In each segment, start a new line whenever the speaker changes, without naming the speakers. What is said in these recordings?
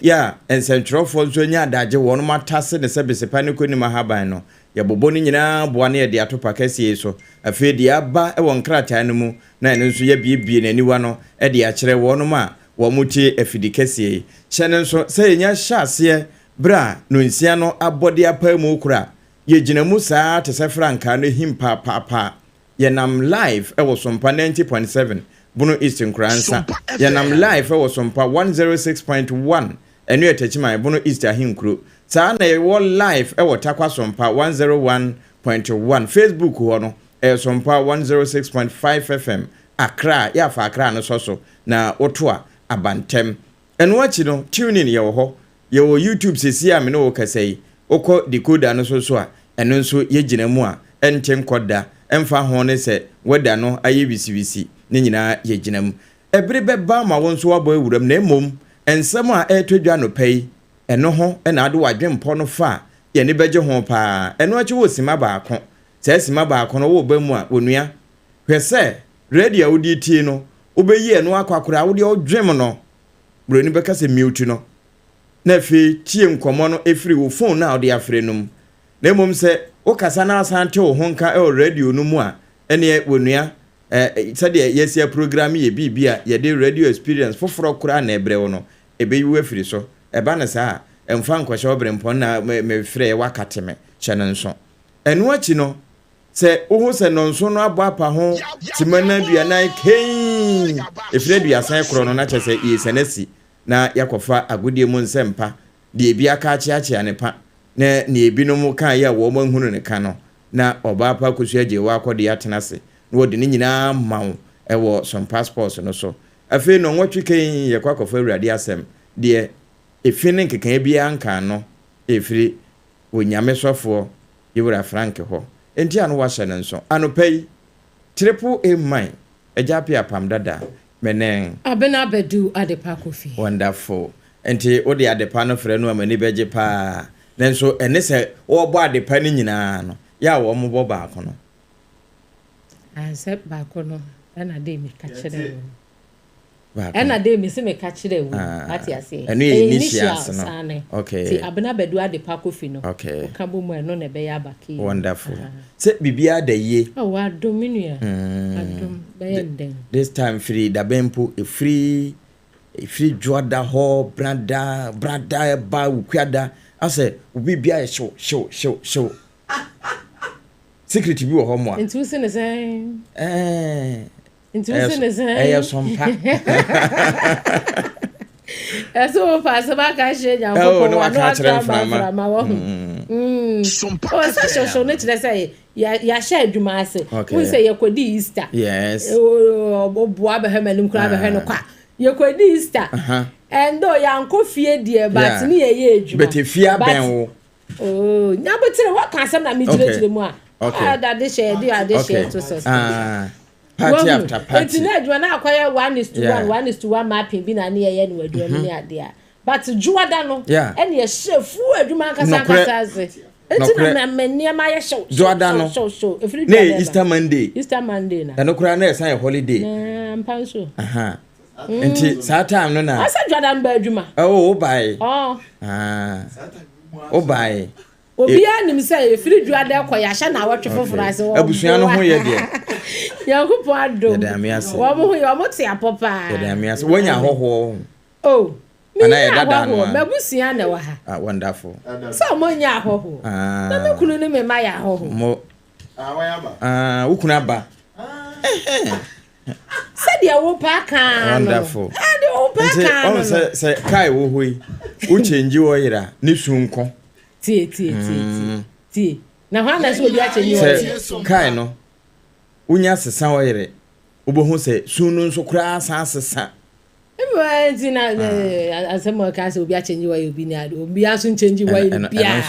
ya ensentropho nso nya adaje wono matase ne sebesepa ne koni mahaban no ya bobo ni nyina boa ne de atopa kase so afi de aba e won krata no mu na ene nso ya biebie n'aniwa no e de akere wono ma wo mutie afidi kase hyene nso se nya hyase bra no nsia no abode apa mu kura ye gina mu saa te se franka no himpa papa ye nam live e wo Sompa 90.7 Bono Eastern Kransa ye nam live e wo Sompa 106.1 enu etachima Bono Easter hinkro saa na ye wo live e wo takwa Sompa 101.1 Facebook ho no e Sompa 106.5 FM Accra ya fa Accra no so na otoa abantem enu achi no tune in ye wo ho ye wo YouTube sesi a me no wo kasai okọ decoder no so a enu nso ye gina mu a entem koda emfa ho ne se weda no aye bisibisi ne nyina ye gina mu ebere beba ma won so abo ewuram na emom ensem a etodwa no pei eno ho na ade wadwempo no fa ye ne beje ho pa eno achi wo sima baako se sima baako no wo ba mu a onua hwese radio odi tie no obeyi eno akwakora wo de odwem no bro ni beka se mute no na fi tie nkomo no efiri wo phone na ode afre num na emom se o kasa na asante wo honka e radio no mu a ene wonua sade yesia program ye bibia ye de radio experience foforo kura na ebre no ebe yiwe firi so eba na saa emfa nkwahye obre mpon na me frɛ wakateme hyɛ nso enu achi no se ohu se no nso no abo apa ho timana duanan kein efire duasan kro no na kyese yesenasi na yakofa agodie mu nsempa de ebi aka achiachi anepa na ebinom kan ya wo manhunu ne kan no na oba apa kosu agye wa akode yatenase na wodi ni nyina mawo ewo some passports no so afi no nwotwe kan ye kwakofa awurade asem de efine nkekan bia nkan no efiri onyame sofo yewura frank ho enti anu wa hyɛ nso anopai triple a mine Agya Appiah Apam Dadaa menen
Abena Badu Adepa Kwofi
wonderful enti odi adepa no frɛ no amani beje pa nenso ene se wo bɔ adepa ni nyina no ya wo mo bɔ baako no
ansep baako no na de mi ka kyerɛ wo na de mi se me ka kyerɛ wo ati ase
enu initials no okay
ti Abena Badu Adepa Kwofi no okay ka bo mu eno na be ya baki
wonderful se bibia da ye
oh wa dominu adom be den
this time free da bempo e free joda ho brada ba ukwada ase bibia show secret bi wo ho mo a
ntu se ne say ntu se ne say
Sompa
eso fa se ba ka she nya
ko no aka kire frama
wo Sompa o sa show ne tire say ya sha adwuma ase wo se ye kodi Easter
yes
o bo abahamanum kura abahano kwa ye kodi Easter endo ya nkofie die but ni ye adwuma
but efia ben wo
oh nya betire wa kan sam na mi tire mu a that de share to so party after party eti na adwuma na akwaya 1:1 mapping bi na ne ye ne wadua ni ade a but juada no ene ye shefu adwuma kasa aze eti na mania ma ye show
juada no na Easter Monday na eno kura na esan holiday
mpanso
enti saa time no na
asa juada no ba adwuma
oh bai oh bai
obia nim say efiri juada koya hye na awotwe foforo ase wo
abusua no ho ye de
yankupo ado wo mo ho yo mo te apopa
ye de amiase wonya hoho
oh
ana ye dada no
mabusua na wa ha
wonderful
so mo nya hoho na me kunu ne me ma ya hoho
mo wayaba ukuna ba
said ya wo pa kan
wonderful
ade wo pa kan
no say kai wo hoi u change wo yira ni sunko
tie na ho na so obi a change wo
kai no unya sesa wo yire obohu say sunu nso kura sasa
enti na asemo ka se obi a change wo obi ni ade obi a so change wo bia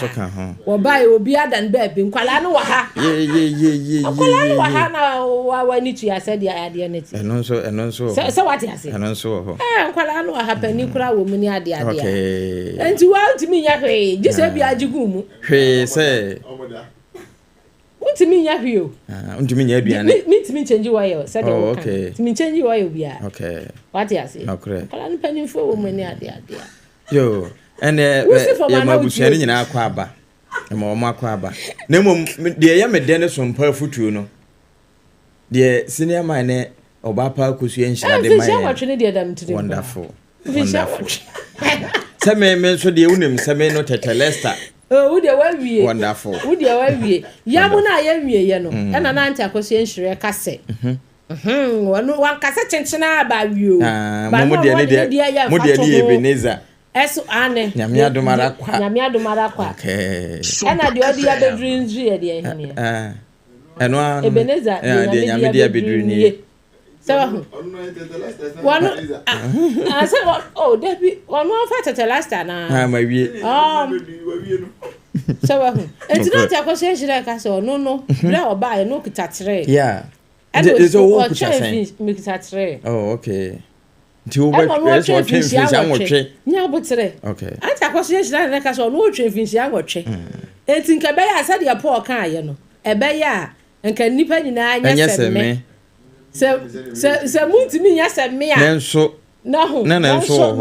wo bai obi adan ba bi nkwala no wa ha
ye
nkwala no wa ha na wa ni tu ya said ya ade ne ti
eno nso
so what ya say
eno nso ho
nkwala no wa ha pani kura wo mu ni ade
okay
enti wa ntimi nya hwe jise bi ajigu mu
hwe say
ntimi nya hwe o
ntimi nya aduane
ntimi change wo yo said o kan ntimi change wo yo bia
okay
what ya say
okay
nkwala no pani fo wo mu ni ade
Yo, and ya mabusuani nyina akwa aba. Ma o makwa aba. Na mom de ya medene Sompa futu no. De senior man Obapa kusu enhira de man. Wonderful. Say me so de unim say me no tetelesta.
Oh, wo de wa wie.
Wonderful.
Wo de wa wie. Ya mu na ya wie ye no. E na na ntia kusu enhira kase. Wonu wan kase chenchena ba wie o.
Ba mo de ne Ebeneza.
Eso ane.
Nyame adomara kwa.
Nyame adomara kwa.
Okay.
E na de odi ya bedrin nzu ye de ehine.
Eno an
Ebeneza
de nyame de bedrin ni.
So one I said oh Debbie one for the last na
my wie
so and not a question like I saw no bla oba no kitatre
yeah
and it's all kitatre
oh okay nti wo be so twenfin anwotwe
nya botere
okay
anta question like I saw no twenfin anwotwe enti nka be ya said ya Paul kan ye no e be ya nka nipa nyina anya seme se muntimi nya se me a
nenso
na ho
na so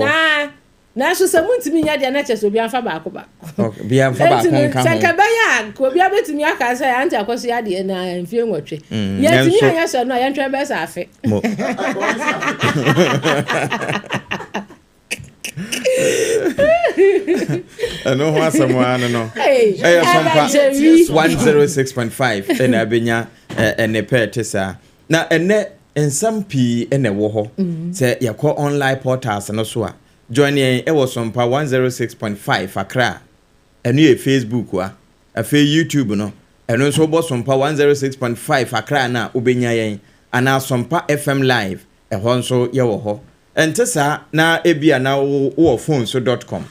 na so se muntimi nya de na cheso obi anfa ba ko ba
okay bi anfa ba ko nka ho
se ka ba ya ko bi abetimi aka se ya nta kwaso ya de na mfie nwotwe ya timi anya so no ya ntwe be sa afe
no ho asamwa no Sompa 106.5 na abenya ene petesa na ene ensampi ene wo ho se yakọ online portals no so a join e was Sompa 106.5 Accra enu e Facebook a afi YouTube no enu so bo Sompa 106.5 Accra na obenya yen ana Sompa FM live ho nso ye wo ho entesa na ebia na wo phone so.com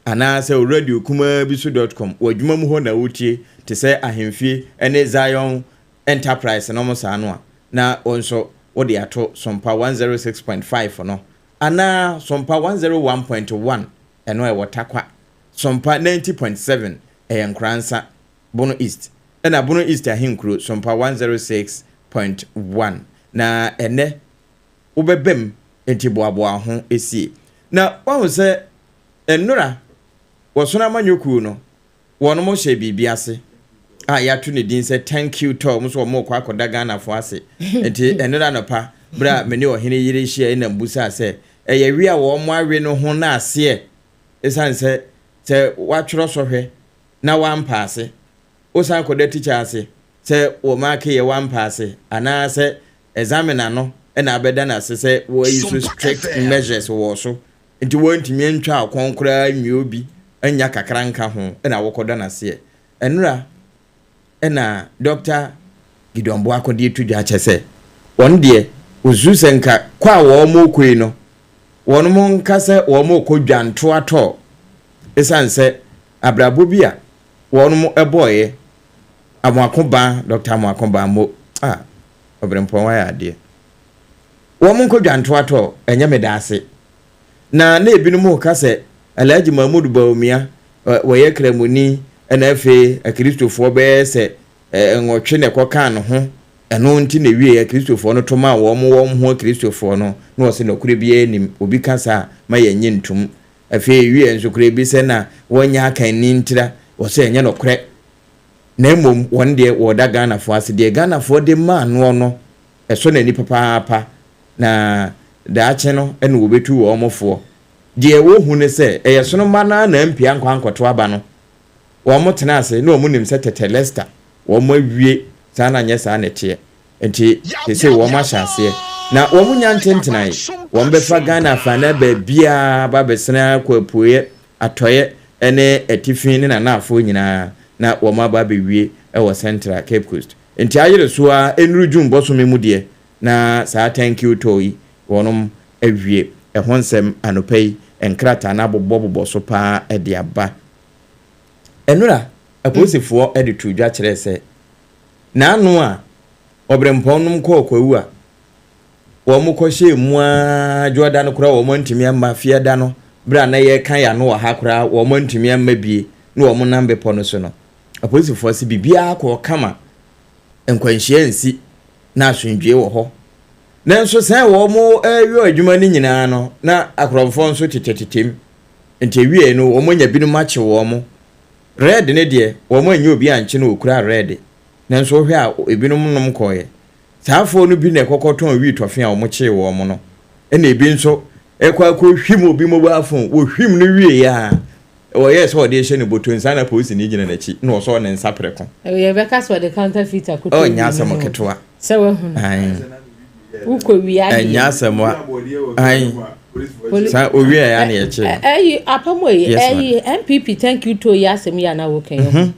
ana se radio kuma bisu.com wadwuma mu ho na wotie te se ahemfie ene Zion Enterprise no mo sa no a na onso wo de ato Sompa 106.5 no ana Sompa 101.1 eno e wotakwa Sompa 90.7 e Nkransa Bono East ena Bono East ahinkro Sompa 106.1 na ene ubebem enti boaboa ho esi na wahu se enura wosona manyoku no wono mo hye bibiase ya tu ne din se thank you to mo so mo kwa akoda Ghana fo ase enti enura no pa bra me ne ohene yire hye na mbusa se eye wi a wo mo awe no ho na ase esan se watworo sohwe na wampa ase osan koda teacher ase se wo make ye wampa ase ana se examiner no na abeda na se wo use strict measures wo so enti wontimi antwa akonkora nwi obi anya kakranka ho na wokoda na se enura ena Dr. Gidombo akodi tudwa chese won de ozusenka kwa wo mo koi no won mo nkase wo mo kodwanto ato esanse abrabo bia won mo eboye amakoba Dr. amakoba mo obrempon wa ya de wo mo kodwanto ato enya medase na ebinu mo kase Alhaji Mahmud Bawumia woye kramuni enafe akristofo be se enwotwe ne kokan ho eno nti ne wie akristofo no toma wo ho akristofo no na wo se no kure bi enim obi kasa ma yenye ntum afi wie enso kure bi se na wonya akan ni ntira wo se enye no kure na emom won de wo da Ghana fo ase de Ghana fo de ma no no eso na ni papa na da ache no ene wo betu wo mofo de wo hu ne se eyeso no ma na mpia nkwankoto aba no wo mo tena ase na wo nim se tetelesta wo mo awie sana nye sa na tie enti se wo ma hyase na wo mo nya ntentenai wo mbefa Ghana fa na ba bia ba besena kwapuye atoye ene etifin na afo nyina na wo ma ba bewie e wo Central Cape Coast enti ayere so a enruju mboso memu de na sa thank you toyi wonom awie e honsem anopai enkrata na bobo so pa e de aba enura aposifo e de tudwa kire se na anu a obremponnum kokwawu a wo mo kohye mu a joda no kura wo mo ntimi amma fie da no bra na ye kan ya no wa ha kura wo mo ntimi amma bie na wo mo nambe pono so no aposifo se bibia ko kama enkwanhie nsi na asundwe wo ho nanso sai wo mo awie adwuma ni nyina no na akromfo nso tetetetem enti wie no wo nya binu ma che wo mo red ne de wo nya obi anche no okura red nanso wo hwe a ebinu nom koye saafo no bi na ekokoton wi tofe a wo che wo mo no ena ebi nso ekwa ko hwim obi mo ba fon wo hwim no wie ya o yes o de hye ne boton sana police ni gina na chi na o so ne nsapre ko
e be ka so de counterfeit akoto
o nya asem ketwa
se wo hu uko wi ade
nya asem wa ai sa o wi ya na ye che
apamo yi MPP thank you to ya asem ya na wo kan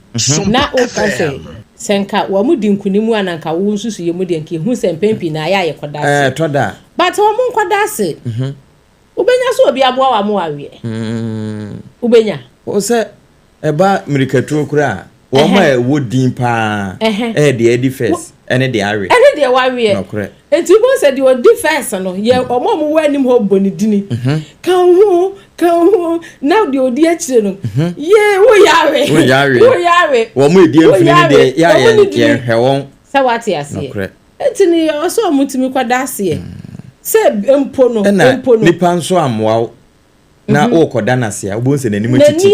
na o ka se senka wo mu dinkunimu ananka wo nsusu ye mu de nka hu se mpempi na ya ye koda
to da
but wo mu koda se ubenya so obi aboa wa mu awie ubenya
o se eba mirikatu kura wo ma wo din pa de edi first ene de awie ene
de wawie enti bo se de odi first no ye omo mu wa nim ho boni dini kan ho now de odi akire no ye wo yawe
wo mu edi afini de ya ye hwewon
se wate ase enti ni o so mutimi kwada ase se empo no
nipa nso amwa na o koda na se obo nse nanim titi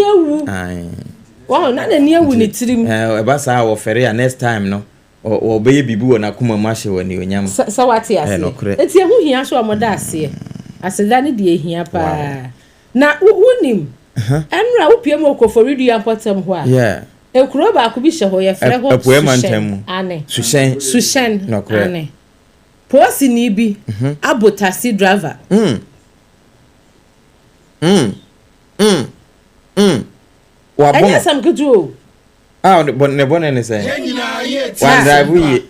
wow na ni ewu ni tirim
eba sa wo fere ya next time no o be bibi wo na kuma ma hye woni onyam
sa wate ase enti ehu hia so amoda ase aseda ne de ehia pa na wonim enra wo piem okoforidu ya potem ho a ekuro ba ko bi hye ho ye fere ho sushen ane posi ni bi abotasi driver
wa bon
anya sam kutu
ne bon ne say wa drive yi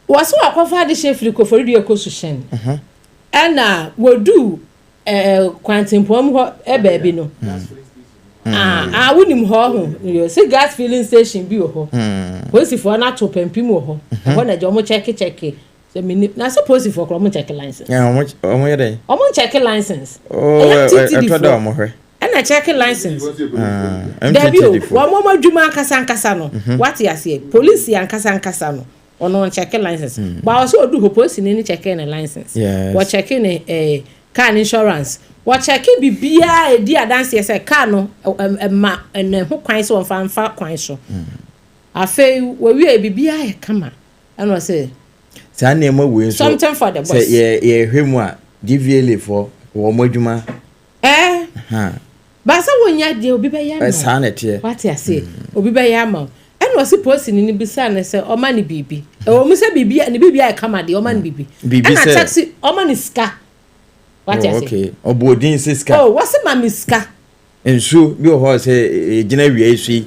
waso akwafa de shefri ko foridu ekosushen ana wodu kwantimpom ho baabi no wonim ho yo se gas filling station bi ho police for na to pempim ho ho na je omo check se mini na suppose for omo check license
omo ye dey
omo check license
to da omo hwe
ana check license debi wo mo madwuma ankasa no what you say police ankasa no ono check license ba o so odu ho police ni check na license wo check ni car insurance wo check bibia edi adanse say car no ma en ho kwan so mfa kwan so afei wo wi bibia e kama ana say
sa na ema we so
something for the boss
say ye hwemu a DVLA for wo madwuma
ba sa wonya de obi be ya no
sa na tie
what you say obi be ya ma eno si post ni bisa na say o ma ni bibi o mu say bibi ni bibi ai kama de o ma ni bibi na taxi o ma ni ska what you say
okay obodin se ska
what's ma mi ska
ensu bi o ho say gina wi asu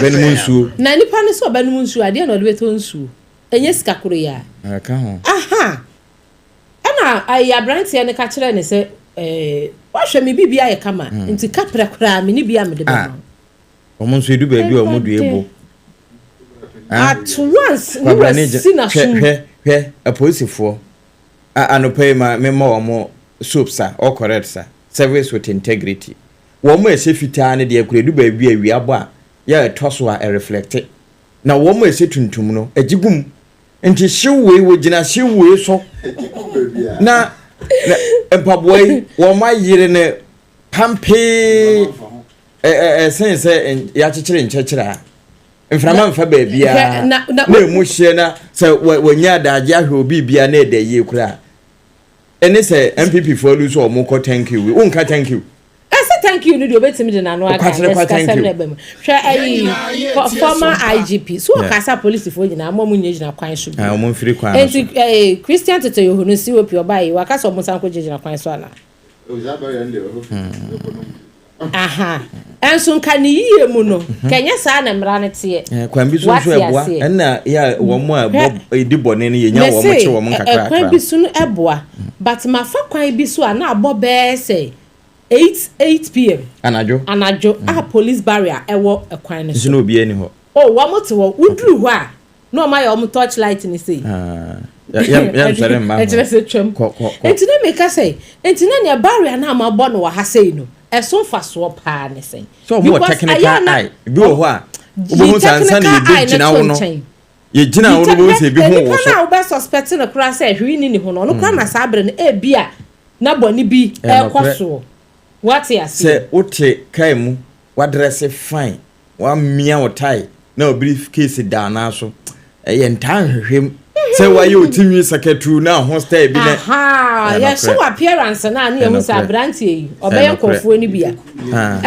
benum nsu
na nipa ni so benum nsu ade na o de to nsu enye ska kuro ya
ka ho
ana ai abrantie ne ka kire ne say wahwe me bibia ye kama nti kapra kra me ni bia me de ba
omo nso edu ba bi omo du ebo
at once we were sina
hwe a police for anopai ma me ma omo soaps or correct sir service with integrity wo mo ese fitaa ne de akura edu ba bi awi abo a ya toso a reflect na wo mo ese tuntum no agigum nti hyewe wo gina hyewe so na empaboi wo ma yire ne pampe sense ya chechire nchechira mframa mfa ba bia na mu hye na se wonya daje ahwe obi bia na ede ye kura ene se MPP for lu so o mo ko thank you we unka thank you
thank you no obetimi de na no aka discuss na bem hwe ayi former IGP so kasa police for nyina mo nyina kwan so
o mo mfiri kwan
enti Christian Tete Yohunu si opi obai wakasa mo sanko nyina kwan so ala o ja ba ya nde enso nka ni yie mu no kenya saa na mra ne te
kwan bi so so eboa enna ya wo mo edi bone ne yenya wo mo che wo mo kakra
kwan bi so no eboa but ma fa kwan bi so a na abo be say 8 p.m. Anajo police barrier ewo ekwan ne so
no bi ani ho
wo mo te wo udru ho a no ma ya mo torch light ni say
ya sare ma
enti se twem enti na make say enti na ne barrier na ma bo no wa ha say no eso fa so pa ne say
so mo technical eye bi wo ho a wo ho sansa na ye gina wo no ye gina wo no bo se bi ho wo so
na wo be suspect na kura say hwi ni ho no no kura na sabre na e bia na boni bi e kwaso What you see?
Say, Ote Kaimu, what dress fine, 1 meow tie, no briefcase down also. A entire him. Say, why you team you second true now, hostay be
aha, yes, so appearance and I near Miss Abranti or Bayan Kwofi any beer. And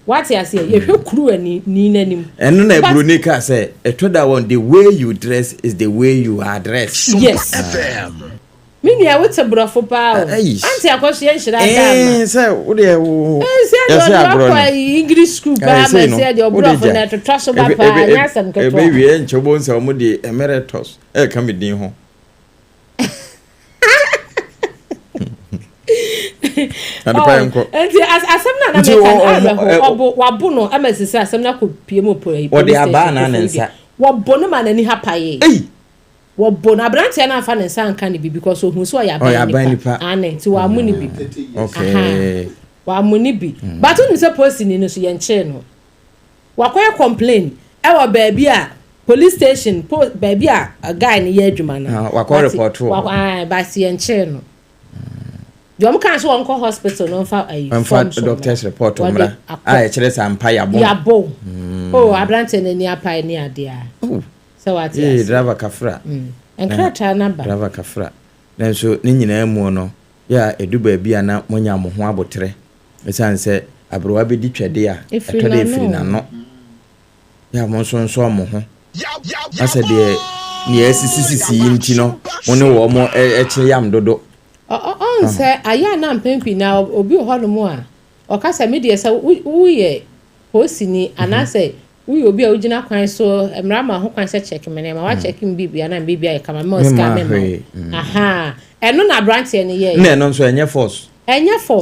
what you see, if you crew and need any. And then
Brunica say, a toda one, the way you dress is the way you are dressed.
Yes. Mini I what's a brofo power. Auntie, a question should I
say, what do you
say? English school, said your brother to trust about yes, and
baby and Chobons or Moody emeritus. Come with you home. And
as some Wabuno, MS, some could PMO pray.
What the Abana and say,
what Bonoman and Hapaye. What Bonabranti and I found and can be because of who saw ya Anne to our money be.
Okay.
Wa money be. But when you suppose in Innocent channel. Wakwa complain. Our baby police station, baby a guy in Yedman.
Wakwa report.
By CN channel. You can't show Uncle Hospital no for a
doctor's report. I actually some Appiah Apam.
Yeah, bo. Oh, Abranti and near pioneer, dear. So what is
driver kafra
and crata number
driver kafra then so ni nyina mu no ya eduba bia na monya mo ho abotre esan se abrowa be di twede a etode efiri na no ya mo so mo ho asa de ni asisisi yinti no mo ne wo mo eche yam dodo
on se aya na mpempi na obi ho no mu a o ka se me de se uye hosini anase we obi a ugina kwan so emrama ho kwan se check me na wa check me bibia na bibia e kama mo ska me aha eno na branch ene ye
na eno so enye force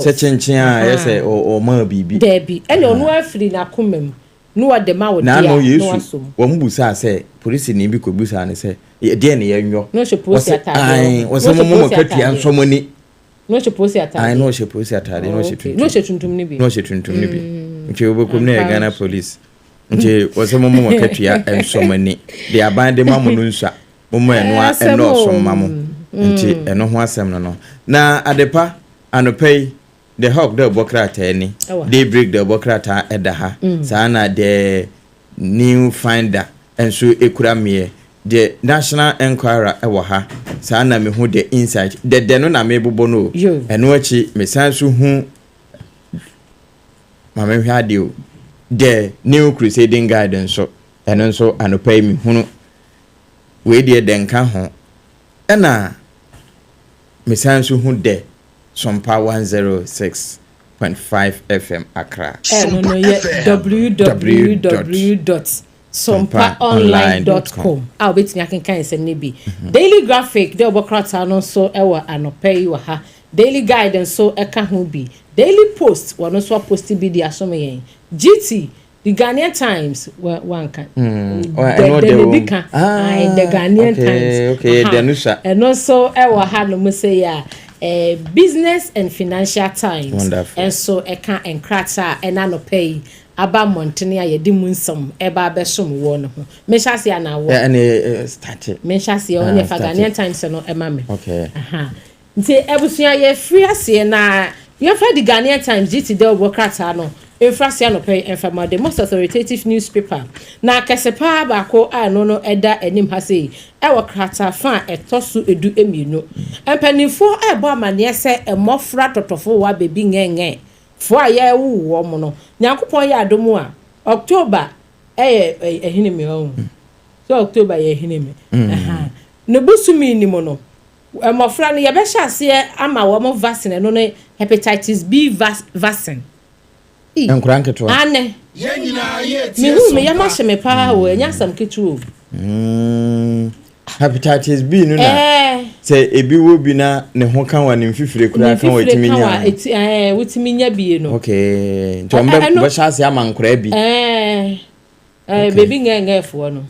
se chinchin a ye se o ma bibi
debi ene onu afiri na komam no wa de ma wo dia
no yesu wo mbusa se police ni bi ko busa ne se de ne yenwo
no suppose atade
ai wo se mo katua nsomoni
no suppose atade
ai no suppose atade no
tuntum ni bi
nti obokum na Ghana police nti wose momo katua ensomani de aban de mamu no nsa momo eno osomamu nti eno ho asem no na adepa anopei the hawk the bokrata ni they break the bokrata edaha sana the new finder enso ekura me the national enquirer ewo ha sana me hu the insight the no na me bobo no eno achi me sanso hu mama hwa adio the new crusading guidance so eno so anopei me hunu we de denka ho ena me sanso hu the Sompa 106.5 FM Accra.
www.sompaonline.com. I'll bet me I can say nibi. Daily graphic de obokrata no so ewa anopei wa ha. Daily guidance so eka ho bi. Daily post wano so post bi di asome yen. GT the Ghanaian Times one can. The Ghanaian Times.
Okay, Danusha.
And also ewa ha no mo say ya. Business and Financial Times.
Wonderful.
And so eka enkrata enanopei aba montene ayedi munsam eba besom wo no ho menhase ana wo
start
menhase o ne Ghanaian Times no ema me
okay
aha nti ebusua ye free ase na ye fa the Ghanaian Times GT de obokrata no efrase anopei enfama the most authoritative newspaper na kesepa ba ko no eda anim ha sei ewo krata fa etoso edu emienu empanifo ebo amane se emofra totofo wa bebi ngenge fo aye wo mo no nyankopon ya adomu a October ehinemi o so October ye ehinemi aha ne busumi ni mo no emofra no ye be hyase ama wo mo vaccine no ne hepatitis B vaccine
enkuranketo
ane me hu me yama me pa wo enya sam ketu
hepatitis B no na say ebi wo bi na ne ho kan wa ne mfifire kura kan wa timinya
wutiminya bi no
okay ntombe bo chance ama nkura bi
baby ngenge fo no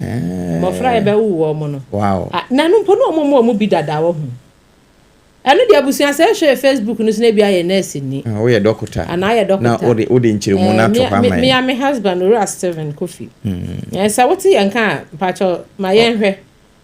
mo fra e be wo mo no
wow
na no mpo no mo bi dada wo ho anu dia busuan say share Facebook no sine bia ye nurse ni
wo ye doctor
ana ye doctor
na odi nchiremu na to pa mai
me husband Ora Steven Kwofi yes I what you can pacho my yenhwe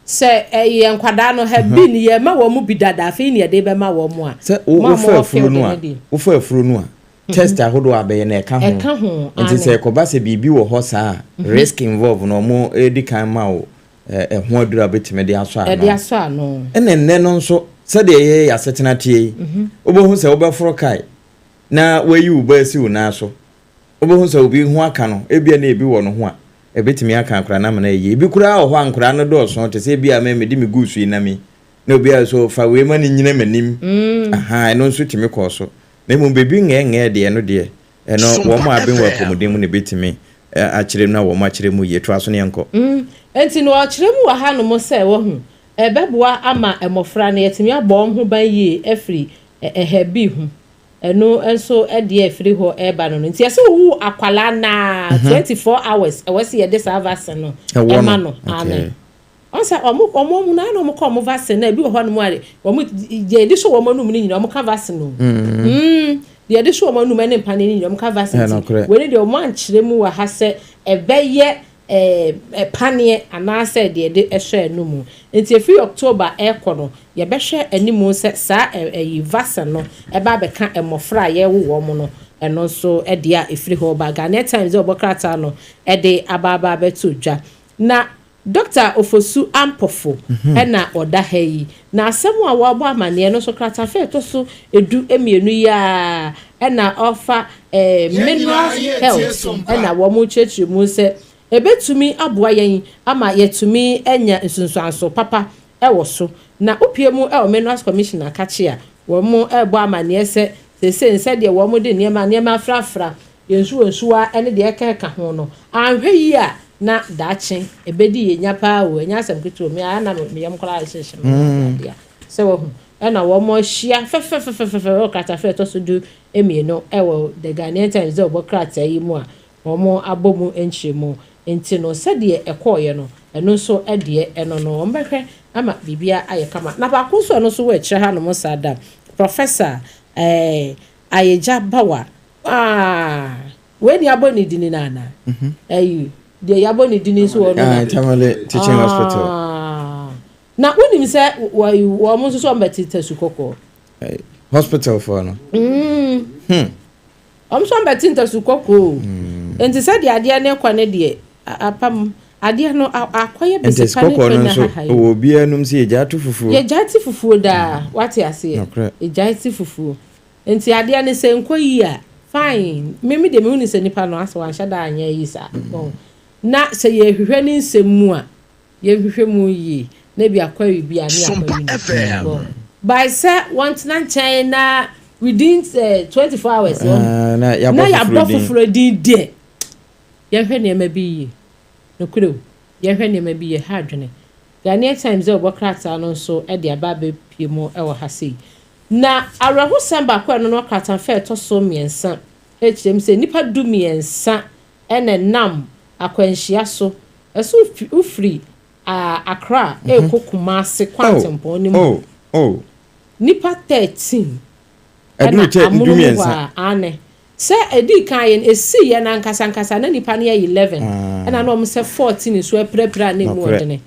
se ye nkwada no ha bi ne ye ma wo mu bi dada afi ne ye de be ma wo mu a
se wo fa afuru no a wo fa afuru no a test ahodo abe na eka ho nti se koba se bibi wo ho saa risk involve no mo edi kan ma wo ho adura betime de aso ano
de aso ano
enne no nso se de ye ya setena tie obohu se obeforo kai na wayi uba si una so obohu se obi ho aka no ebia na ebi wo no ho a ebetimi aka ankura na mana ye ebi kura ho ankura no do so te se ebia me di me gusu ina mi na obi a so fa we ma ni nyina manim aha eno nso timi ko so na mu bebi nge de no de eno wo ma aben wa pomodin mu ne betimi akire na wo ma akire mu ye to aso ne enko
enti no akire mu wa ha no mo se wo hu ebeboa ama emofra na yetimi abom ho ban yi afri ehebi hu eno enso ede afri ho eba no nti ese wu akwala na 24 hours ewese ye de service no ema no amen onsa omo na no mo ko mo vaccine na bi ho no mo are omo je di so wo mo no ni nyina omo ka vaccine no de de so wo mo no me ne mpane ni nyina omo ka vaccine we ne de omo ankyere mu wa ha se ebeye panie anase de ehwe no mu nti free October ekono ye behwe animu se sa vaccine no eba beka emofra ye wo mo no eno so dia efiri ho ba Ghana Times obokrata no de ababa betu dwa na Dr. Ofosu Ampofo na oda hayi na asemu a wabo amane no so krata fe to so edu emienu ya na offer mineral health na wo mu chechi mu se ebetumi aboa yen ama yetumi enya nsunsuanso papa ewo so na opiemu minerals commissioner kachia wo mu ebo amane se se de wo mu de niema frafra yensuwa ene de ekeka ho no anhwe yi a na dachi ebedi ye nyapa wo enya asem ketu me ana me yam kola hyehyem dia se wo hu na wo mo hia fe o kata fe to so du emieno ewo the Ghanaian Times obokrata yi mu a wo mo abomu enchemu enti no se de ekoye no eno so de eno no mbehwe ama bibia ayekama na ba ko so no so we kire ha no musada Professor Agya Bawa we ni aboni dini nana de yabo ni dini so no
Tamale teaching hospital
na unim se wo mo so mbetita sukoko
hospital for no
so mbetita sukoko enti se de ade ne kwa ne de apam ade no akoye bese pa ne na ha
obi anum se Agya to fufu
ye jati fufu da wate ase e jati fufu enti ade ne se nkoyi a fine memi de me uni se nipa no aso anhya da anya yi sa na se ye hwehwe ni nsemu a ye hwehwe mu yi na bi akwawi bi ani akwawi by say want na China within 24 hours
na ya
bofufuro din de ye hwe ne ma bi yi no kuro ye hwe ne ma bi ye ha dwene Ghanaian Times obokrata no so e de aba be pie mu e wo ha sei na arahu samba kwa no kratan fe to so miensa echem se nipa du miensa ene nam akwanhia so eso ufri Accra ekokuma se kwantempo ni mu nipa 13
adu che du miensa
ane se edi kan yen esi ye na nkasa na nipa ne 11 ena no mo se 14 so prepare na mu odene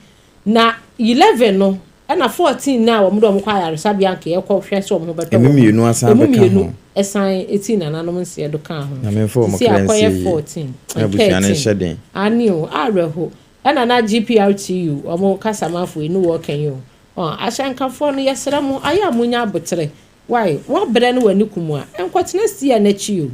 na 11 no na 14 na wo mdo mo kwa yaresa bia nke ye kwa hwe so mo beto
emienu asan beka ho
esan 18 na nanom se ye do kan ho
na me fo mo cleanse
14
abusia na hyeden
ani o areho na GPRTU omo kasamafo enu wo kan yo ashankafo no yesra mo aya munya botre why wa bre no wani kumu a enkotena sia na chi yo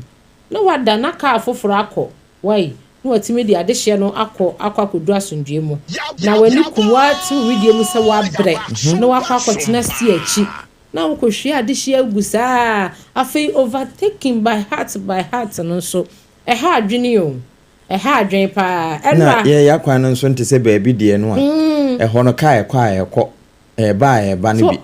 no wada na ka afoforo akọ why no watimi di adehye no akọ asundwe mu na wani kumu atu widie mu se wa bre no akotena sia chi na wo kohwe adehye agusa afei overtaken by heart no so ha adwene yo ha adwen pa
na ye yakwan no so nte se baabi die no a ho no kai ekọ ba ne bi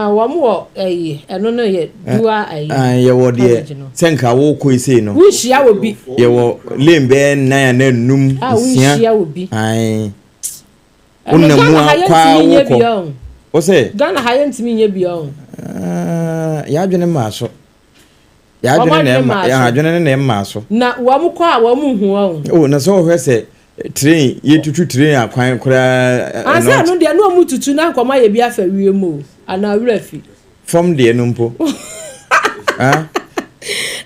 wo mo eno no ye dua
ye wo de senka wo ko ise no
wo hia wo bi
ye wo lembe na num
wo hia wo bi
onna mu akwa wo ko o se
Ghana ha ye ntimi nya bi o
ya adwene ma so ya adwene na ma so
na wo mo ko a wo mo hu o
na so hwe se train ye tutu train akwan kura
asa no de no mu tutu na nkoma ye bi afa wiem o ana wurafi
from de no mpo ah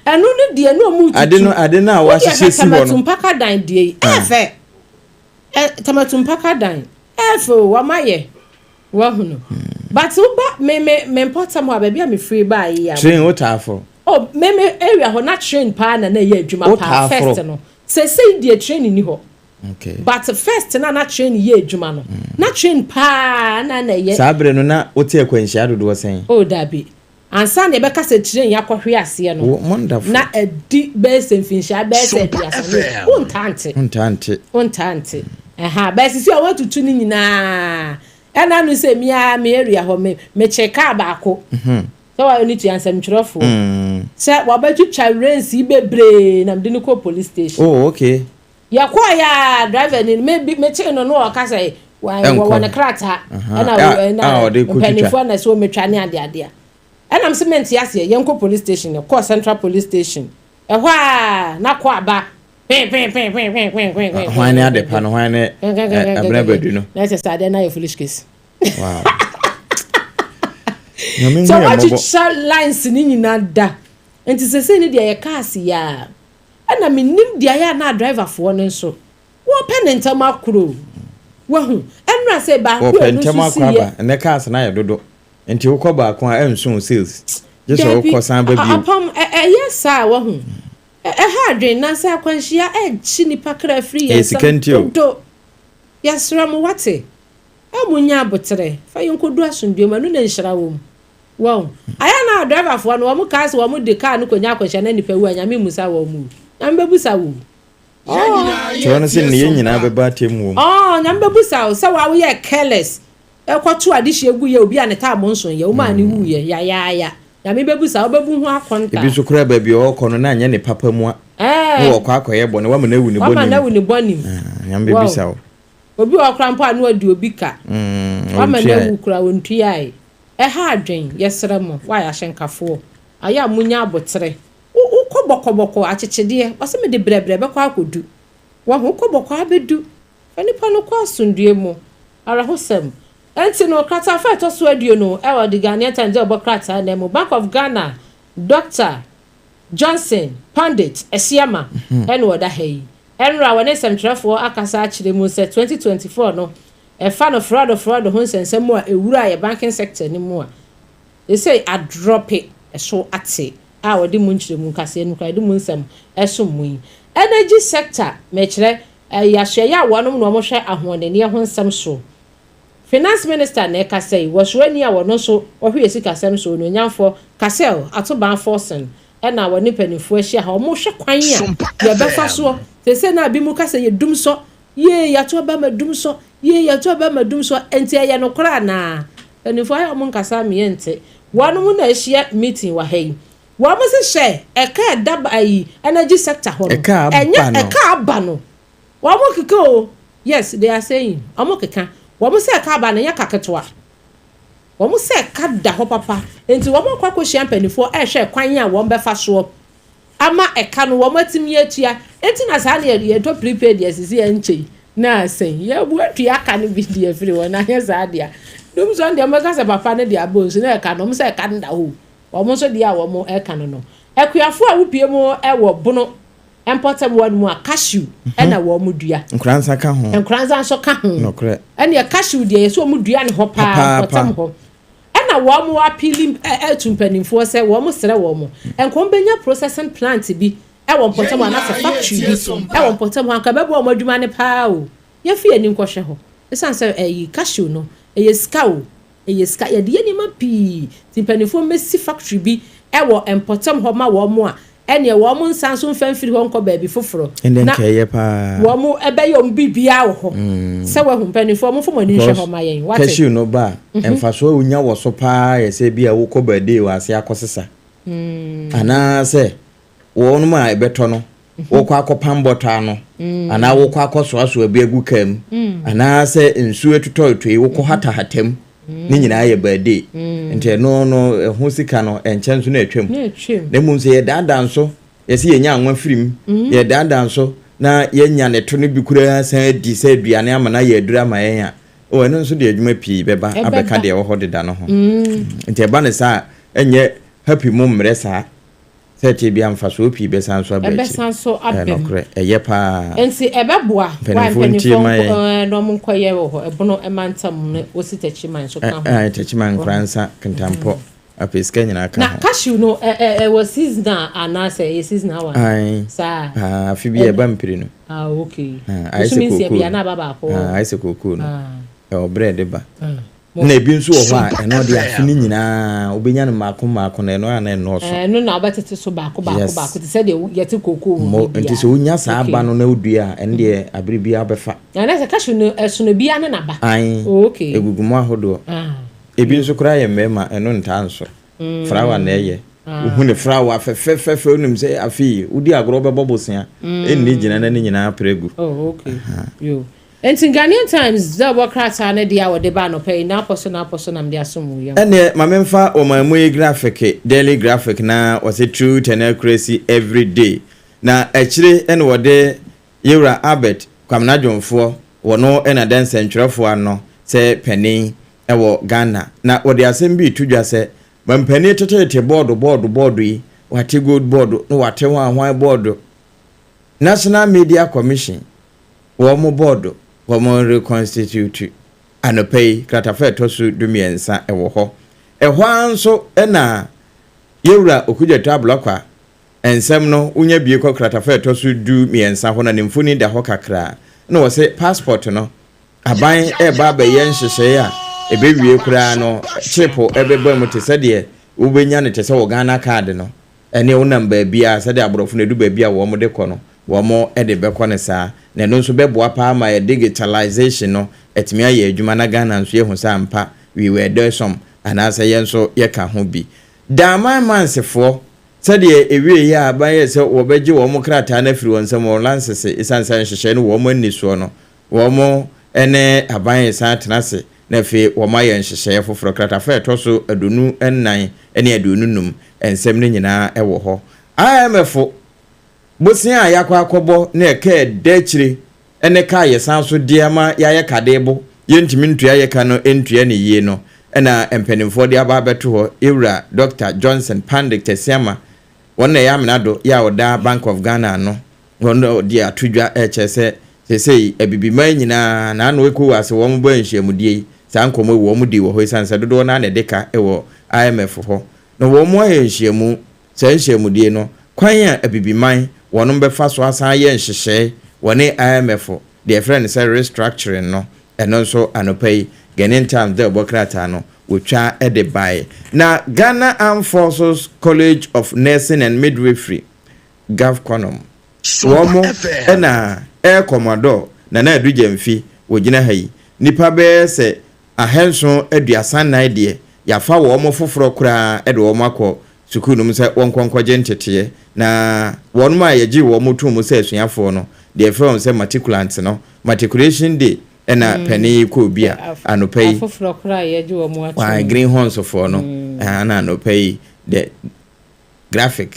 anu no de no mu tutu
ade na wa hye si ho no
tamatumpa dan de efe tamatumpa dan efe wa maye wa hu no but uba me important mo ababi am free ba yi ya
train o tafo
oh me area ho na train pa na ye adwuma pa first no say the train ni ho.
Okay.
But first na train ye adwuma no. Na train pa na ye.
Sabre no na otie kwanhia dodo sen.
Oh dabi. Ansa na be ka se train yakwohwe ase no.
Wonderful.
Na edi base mfinhia base biasa no. Untante. Aha, base si o watutu ni nyina. Ena no se me area ho me cheka baako. So I need to answer mchirofo. Say wabetwa race bebre na mde ni ko police station.
Oh, okay.
Ya kwa ya driver ni me che no ka say wa na krata na penifo na so metwa ne ade. Enam cement yase ye nko police station ye ko central police station. Ehwa na kwa ba.
Hwan Adepa no hwan Abena Badu no.
Na say ade na your foolish case.
Wow.
So what you shall lines ni nyina da. Enti sese ni dia ye cars ya. Ana minim dia ya na driver fo no nso. Wo penentam akro. Wo hu. Enra say ba
ko no so si. Ne cars na ye dodo. Enti wo ko ba ko a enso sales. Je so wo san ba bi.
Apam yes sir wo hu. Ha dwen na say akwanhia chi nipa kra free yes. Do. Yes ram wate. Amunya abotre. Fa yonkodu asundwe manu na nhira wo mu. Wow. Aya na driver fo no wo ka se wo de car no konya akwahia na nipa wu anyame musa wo mu. Nyambe busa wu.
Chono se ne nyina be ba tem wo.
Nyambe busa wo se wa wo ye careless. Ekwoto adihye gu ye obi aneta amonson ye wo ma ne wu ye ya. Nyame be busa wo bebu ho akonta. Ebi so kura ba bi o kono na anya ne papa mu a. Wo kwa akoye bone wa ma na wu ne boni. Wa ma na wu ne boni. Nyambe busa wo. Obi wa krampo anu adi obi ka. Wa ma na wu kura wontu ai. Ha adwen yesere mo wa ya hyenkafo aya munya abotre ukobokoboko achechede wase me de brebre be kwa akodu wa ho ukoboko abedu anipa no kwa asundue mo ara hosem enti no krata fa to so aduo no e wa de Ghana tanje obokrata na mo Bank of Ghana Dr. Johnson Pandit Esiama eno oda hei enra wone semtrefo akasa akire mu se 2024 no fa no fraud ho nsensem a ewura ya banking sector ni mu a they say I drop it so ate a wodi mu nchire mu kase nu kwa di mu nsem eso mu energy sector me kire ya hwe ya wonom no mo hwe ahonene ho nsem so finance minister na ka say wo so ani a wono so ohwe esika sem so no nyamfo kasel atoban forcing na woni panifo ahia ha mo hwe kwan ya befa so se na bi mu kase ye dum so ye ya to ba madum so enti ya no kra na panifo ayo mo nkasa me ente wonom na ahia meeting wa hai wo mo se hye eka daba ayi energy sector ho eka aba no wo mo kiko yes they are saying omo keka wo mo se eka aba na ya kaketwa wo mo se eka da ho papa enti wo mo kwakwo hye panifo hwe kwan a wo befa so ama eka no wo matimi atua enti na sa na ye to prepaid yesisi enche na sen ya bu atua ka no bi de afiri wona ya za dia dum so ndem ka se papa ne dia bo so na eka no mo se eka nda ho wo mo so dia wo mo eka no ekuafo a wupie mo e wo bono important one mu a cashew na wo mo dua
nkranza ka ho
nkranza so ka ho
no kre
ene cashew dia ye so mo dua ne ho pa potam ho na wo mo apili etumpanimfo se wo mo sere wo mo enkom benya processing plant bi e wo potam na factory bi e wo potam anka bebo wo adwuma ne pa o ye fi ani nkohwe ho esan se cashew no ska ye de ni ma pi timpanimfo mesi factory bi e wo empotam ho ma wo mo a ene wo mo nsanso mfamfiri ho nko ba bi foforo
na ye pa
wo mo ebe yo mbibia wo ho se wo humpanifo mo fomo ni hwe ho ma yen what
cashew no ba emfaso unya wo so pa ye se bia wo ko ba de wa se akosesa ana se wo no ma ebeto no wo kwa akopam bota no ana wo kwa akoso aso abi agu kam ana se ensu etototwe wo ko hata hatem ni nyina ye bade ente no ho sika no enchenso na atwam na mu se ye dada nso ye se ye nya anwa firim ye dada nso na yenya ne to no bi kura san di se aduane ama na ye adura ma yen a o eno nso de adwuma pii beba abeka de wo ho deda no ho nti eba ne sa enye happy mum mresa seti bia mfa so pii be san so abachi
ebe san so abem
nokre eye pa
ensi ebe boa wa penifo no mo nkoye wo ho ebono emantam ne ositachi man so kan ho
tachi man kransa kentampo apeska nyina kan
na cashew no was season ana say season one sa
fi bi eba mpiri no
okay so means ye bia na baba ko
aise koko no o bread ba na ebi nso wo ho a eno de afini nyina obenya no maako na eno ana eno so
no na obetete so baako te say de yete koko
mo nti so unya saa aba no na odua ene de abiri bia obefa
na say cashew no eso no bia na ba okay
egugumo ahodo ebi nso kura ye mema eno nta nso frawa na eye uhu ne frawa fe onum say afi udi agro bebo bosia enni gina na ni nyina pregu
okay yo enti Ghanaian Times da bokrata na dia wo de ba no pay na poso na mde asomu yam
ene mamemfa o mamu graphic daily graphic na was a truth and accuracy every day na akire ene wo de Yewra Albert kwamna dwonfo wo no ena dance ntwerefo ano se pani ewo Ghana na wo de asem bi tudwa se mampani tetete board yi wate good board no wate hwan board National Media Commission wo mo board wo mo reconstitute anopay kratafa tosu dumiensa ewo ho ehwan so ena Yewra okudwa tablo kwa ensem no unya bie kwa kratafa tosu dumiensa ho na nemfuni da ho kakra na wo se passport no aban eba ba yen hyehyɛ a ebewie kura no chipo ebebo mu te sede ubenya ne te se wo Ghana card no ene wo namba bia sede aborofo na du ba bia wo mo de kɔ no wo mo ede bekɔ ne saa na no nso beboa pa ma digitalization no etimi aye adwuma na Ghana nso ye hu sa mpa we were there some anasa ye nso ye ka ho bi da mansefo sede ewie ya abaye se wo beje wo mo krata na firi wonsam wo lansese isansan hyehyɛ no wo mo niso no wo mo ene abaye sa tenase na fe wo ma ye nhyehyɛ foforo krata fa etoso adunu ennan ene adunu num ensem ne nyina ewo ho IMF bosia yakwa akobo na eka dachire ene ka ye sanso diama ya ye kadebo ye ntimi ntua ye ka no entua ne yie no ena empenimfo de aba beto ho Yewra Dr. Johnson Pandik Tesiama wonna ya menado ya oda Bank of Ghana no wonna di atudwa echese sesei ebibiman nyina na no eku ase wo mo banhyiamudie sa nkomo wo mo di wo ho sansa dodo na na deka ewo IMF ho no wo mo ahyiamu sa nhyiamudie no kwan a ebibiman wono befa so asan ye nhyehyɛ wone IMF the friend say restructuring no eno so anopai Ghanaian Times de bokrata no wotwa ede bai na Ghana Armed Forces College of Nursing and Midwifery GAFCONOM womo ena air commodore na adujemfi wogina hayi nipa be se ahenso aduasan na de yafa womo foforo kura ede womo akọ sukunum se wonkonkwaje ntete na wonum a yeji womo tum se asuafo no de from se matriculant no matriculation day ena pani ko bia anopai
foforo kura yeji womo atu
green horns for no ana anopai the graphic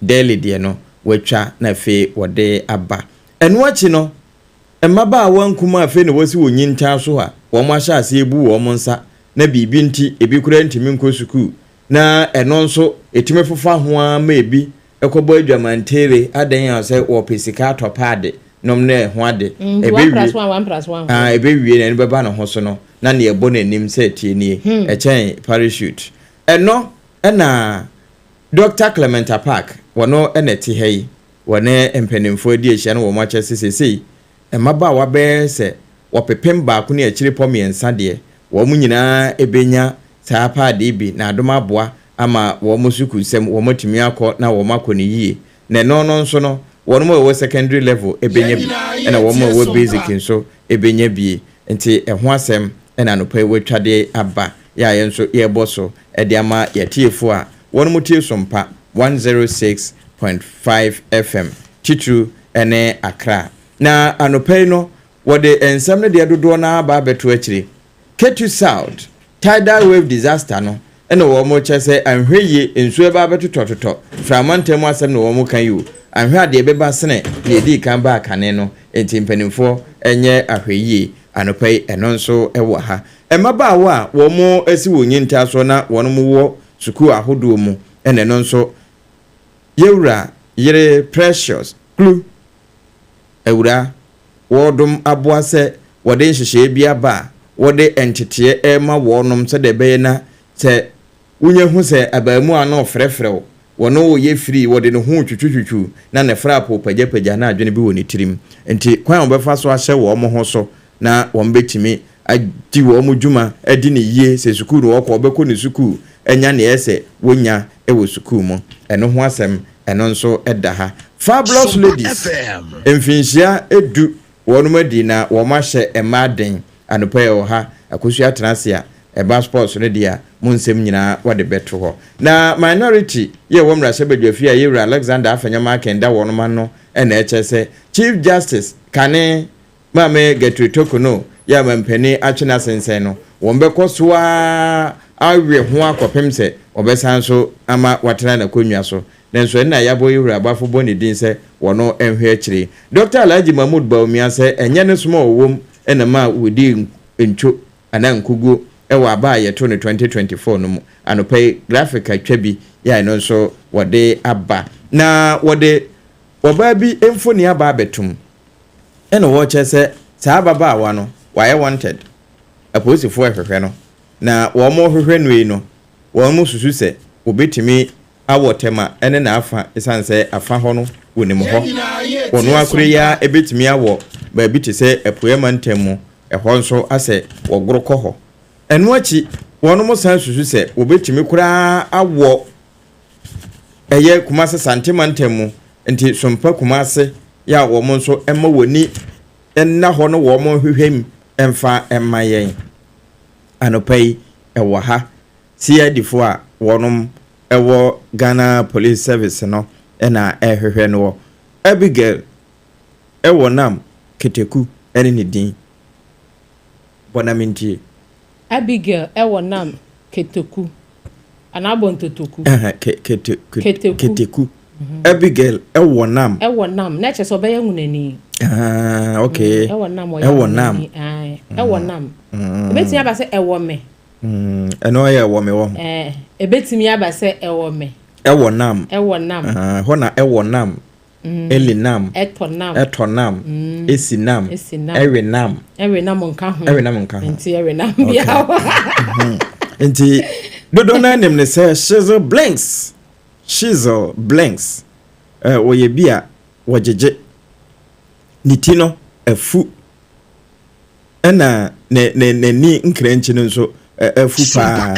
daily de no wetwa na fe wode aba eno achi no emaba wankuma afe ne wosi wonyinta so ha wo mo ahya ase ebu wo mo nsa na bibi nti ebi kura ntimi nko suku na eno nso etime fofa ho ama ebi ekobo adwamantere adan ya se wo pesika atopade nom na ho ade ebe 1+1 ebe wie na beba no ho so no na ne ebo na nim se tie nie echen parachute eno na Dr. Clement Park wono eneti hei wone empenimfo di ehia no wo mache sesesei emaba wa be se wopepem ba ko ne akire pomiensa de wo mu nyina ebenya saa paade bi na adoma boa ama wo musuku sem wo matimi akọ na wo makọ ne yie na no nso no wono mo wo secondary level ebenya bi na wo mo wo basic nso ebenya bi nti eho asem na no pa wetwade aba ya ye nso ye boso e de ama ye tiefo a wono mutie Sompa 106.5 FM Titru ene Accra na anopai no wode ensam ne de dodo na ba beto akire Ketu South tidal wave disaster no ene wo mo chese anhweye ensu ba beto tototo framantem asem no wo mo kan yu anhwa de beba sene de di kan ba kane no enti mpanimfo enye ahweye anopai eno nso ewo ha emabaawa a wo mo asi wonyinta so na wono mo wo suku ahodo mu ene no nso yewura yere Precious Clue ewura wodum aboa se wode nhyehyɛ bia ba wode entete ema wonom se de beye na se unye hu se abamu ana ofrefrew wono wo ye free wode no hu twutwutwu na ne fra po pagyapaga na adwene bi woni tirim enti kwan obefa so ahye wo mo ho so na wo mbetimi adi wo mo dwuma adi ne yie se sukuru wo ko obekọ ne sukuru enya ne ese wonya ewo sukuru mo eno ho asem eno nso eda ha Fabulous Ladies emfinhia edu wonom adi na wo ma hye emaden anopa ye ha akosu atrasia eba sports no dia munsem nyina wode beto ho na minority ye wo mra sebedwafi a yewura Alexander Afanyama Kenda wonom ano ena echese Chief Justice kane mame Getri Tokono ya mampani atwena sensen no wo mbekọ so awe ho akopem se obesan so ama watena na konwa so nenso na yabo yewura abafo boni din se wono enhwe akire Dr. Alhaji Mahmood Bawumia se enye ne soma owom ena ma wodi ncho ana nkugu ewa ba ye to ne 2024 no mu anopai graphic atwabi ya no nso wode aba na wode oba bi emfoni aba abetum ena wo chese sa baba awa no why wanted aposifo ehwehwe no na wo mo hwehwe no no wo mo susu se obetimi awotema ene na afa esanse afa ho no wonim ho wono akure ya ebetimi awo ba bi te se apoema ntemu ehon nso ase wogoro koho enu achi wono mo san susu se obetimi kura awo eye kumase santema ntemu nti sompa kumase ya wo mo nso emma woni enna ho no wo mo hwehwem emfa emma yen anopai ewo ha CID4 a wonom ewo Ghana Police Service no ena ehwehwe no Abigail ewo nam keteku ene ne din bonamintie
Abigail ewo nam keteku anabontotoku keteku Abigail ewo nam
na
che so be yanunani
okay
ewo nam
ewo nam
ebetimi aba se ewo me
eno ye ewo me wo
ebetimi aba se ewo me
ewo nam hona ewo nam eli nam eto nam esi nam ewe nam
nka ho
nti
ewe nam bia
nti dodo na nim ne se shizzle blanks oye bia wojeje nitino afu ena ne ni nkranchi no nso afu pa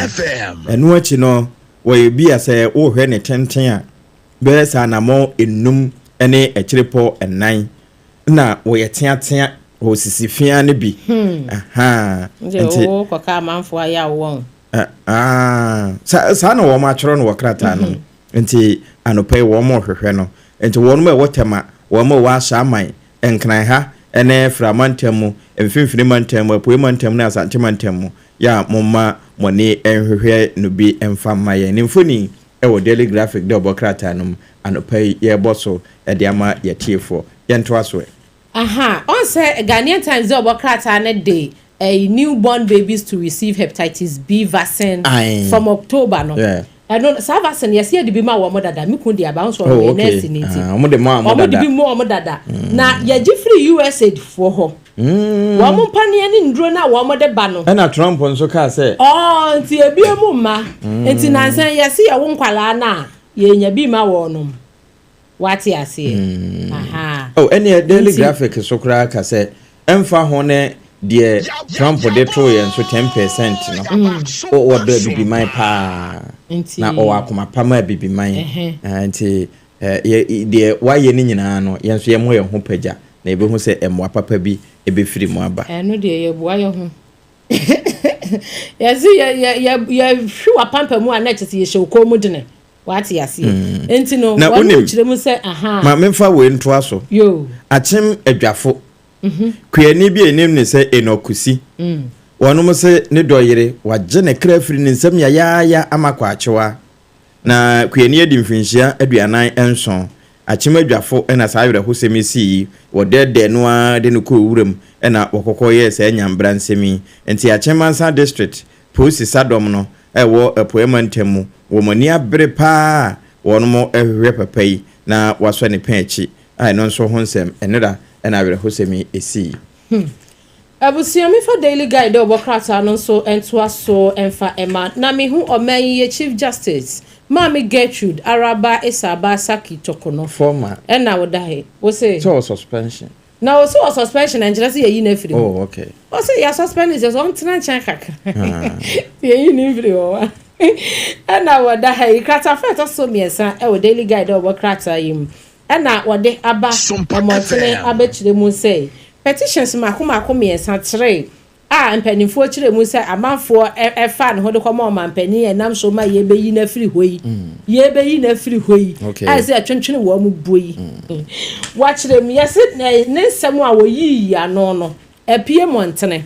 enu achi no woye bia se wo hwe ne tenten a be sa na mo enum ene ekiripo enan na woye teatea wo sisifia ne bi
nti wo kwaka manfo aya wo
sa na wo ma choro no wokrata no nti anopai wo mo hwehwe no nti wo no ma wotema wo mo wa shaman enkran ha ene framantemu emfinfini mantemu apoemantemu na asantemantemu ya momma moni enhwehwe no bi emfama ye nimfoni ewo daily graphic de obokrata no anopai ye boso e de ama ye tiefo ye ntoaso
on say Ghanaian Times de obokrata na day a newborn babies to receive hepatitis B vaccine from October no no vaccine yes ye de bi ma wo modada mi kun de aba nso o nurse ni ti
mo de ma mo
de bi mo modada na ye gi free USAID for ho wo mo pane ni ndro na wo mo de ba no
na Trump nso ka say
nti ebie mu ma nti nansan yes ye wo nkwala na ye nya bi ma wo no wati ase
any daily graphic so kra ka say emfa ho ne de Trump de to ye nso 10% no o do bibi man pa na o akoma pa ma bibi man nti de waye ni nyina no ye nso ye mo ye ho pagya na ebe hu se emwa papa bi ebe firi mu aba
no de ye bua ye ho yesi ye hwa pampa mu ana chese ye hwe mu dene wati ase enti no wo no chire mu se
ma memfa we nto aso
yo
achim adwafo kwani bi enim ne se enokusi wonom se ne doyere waje ne krafiri ne nsam ya amakwa achewa na kwani edi mfinhia aduanan enson achimadwafo na saa awere hosemi si wo de no a de no ko wuram na wokokọ sa nyambra nsemi enti achimansa district police sadom no wo apoemantamu wo mani abre pa wono mo ehwe papai na waso ne panchi ai no nso ho nsem enera na awere hosemi esi
Abusiami for daily guide obokrata no so entwa so emfa ema na me hu omanyi chief justice Mami Gertrude Araba Esaba Saki Tokono
former
na wodahe wo say
so suspension
na wo so suspension and just ye na free
oh okay
wo say ya suspend is on tena chan kaka ye ni free o na wodahe krata fa so miensa e wo daily guide obokrata yim na wode aba omotene abechire mu say petitions makoma miensa 3 mpanimfo chire mu say amanfo efa ne ho de kwama omampani enam so ma ye beyi na free hoyi ye beyi na free hoyi ai say atwentwene wo mu boyi wa chire mu yesi ne nsem a wo yi ya no no apie montene